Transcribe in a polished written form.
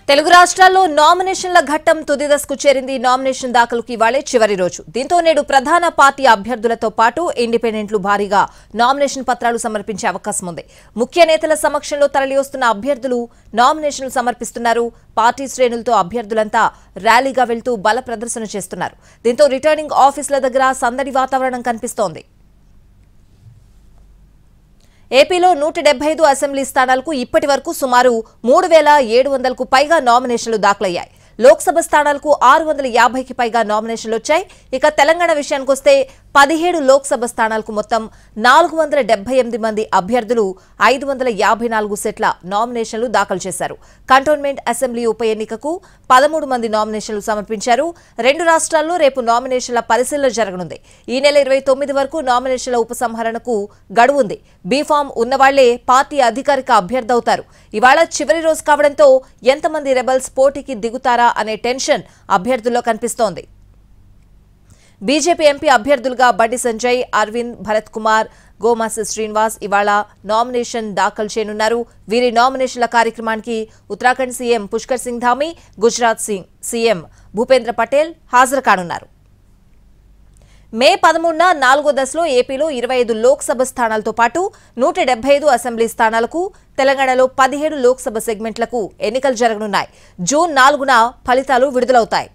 తెలుగు రాష్ట్రాల్లో నామినేషన్ల ఘట్టం తుది దశకు చేరింది. నామినేషన్ దాఖలుకి ఇవాళే చివరి రోజు. దీంతో నేడు ప్రధాన పార్టీ అభ్యర్థులతో పాటు ఇండిపెండెంట్లు భారీగా నామినేషన్ పత్రాలు సమర్పించే అవకాశం ఉంది. ముఖ్య నేతల సమక్షంలో తరలివస్తున్న అభ్యర్థులు నామినేషన్లు సమర్పిస్తున్నారు. పార్టీ శ్రేణులతో అభ్యర్థులంతా ర్యాలీగా వెళ్తూ బల ప్రదర్శన చేస్తున్నారు. దీంతో రిటర్నింగ్ ఆఫీసుల దగ్గర సందడి వాతావరణం కనిపిస్తోంది. ఏపీలో 175 అసెంబ్లీ స్థానాలకు ఇప్పటి వరకు సుమారు 3700కు పైగా నామినేషన్లు దాఖలయ్యాయి. లోక్సభ స్థానాలకు 650కి పైగా నామినేషన్లు వచ్చాయి. ఇక తెలంగాణ విషయానికి వస్తే 17 లోక్సభ స్థానాలకు మొత్తం 478 మంది అభ్యర్థులు 554 సెట్ల నామినేషన్లు దాఖలు చేశారు. కంటోన్మెంట్ అసెంబ్లీ ఉప ఎన్నికకు 13 మంది నామినేషన్లు సమర్పించారు. 2 రాష్ట్రాల్లో రేపు నామినేషన్ల పరిశీలన జరగనుంది. ఈ నెల 29 వరకు నామినేషన్ల ఉపసంహరణకు గడువు ఉంది. బీఫామ్ ఉన్నవాళ్లే పార్టీ అధికారిక అభ్యర్థి అవుతారు. ఇవాళ చివరి రోజు కావడంతో ఎంతమంది రెబల్స్ పోటీకి దిగుతారా అనే టెన్షన్ అభ్యర్థుల్లో కనిపిస్తోంది. బీజేపీ ఎంపీ అభ్యర్థులుగా బండి సంజయ్, అరవింద్, భరత్ కుమార్, గోమాసి శ్రీనివాస్ ఇవాళ నామినేషన్ దాఖలు చేయనున్నారు. వీరి నామినేషన్ల కార్యక్రమానికి ఉత్తరాఖండ్ సీఎం పుష్కర్ సింగ్ ధామీ, గుజరాత్ సీఎం భూపేంద్ర పటేల్ హాజరు కానున్నారు. మే 13న 4వ దశలో ఏపీలో 25 లోక్సభ స్థానాలతో పాటు 175 అసెంబ్లీ స్థానాలకు, తెలంగాణలో 17 లోక్సభ సెగ్మెంట్లకు ఎన్నికలు జరగనున్నాయి. జూన్ 4న ఫలితాలు విడుదలవుతాయి.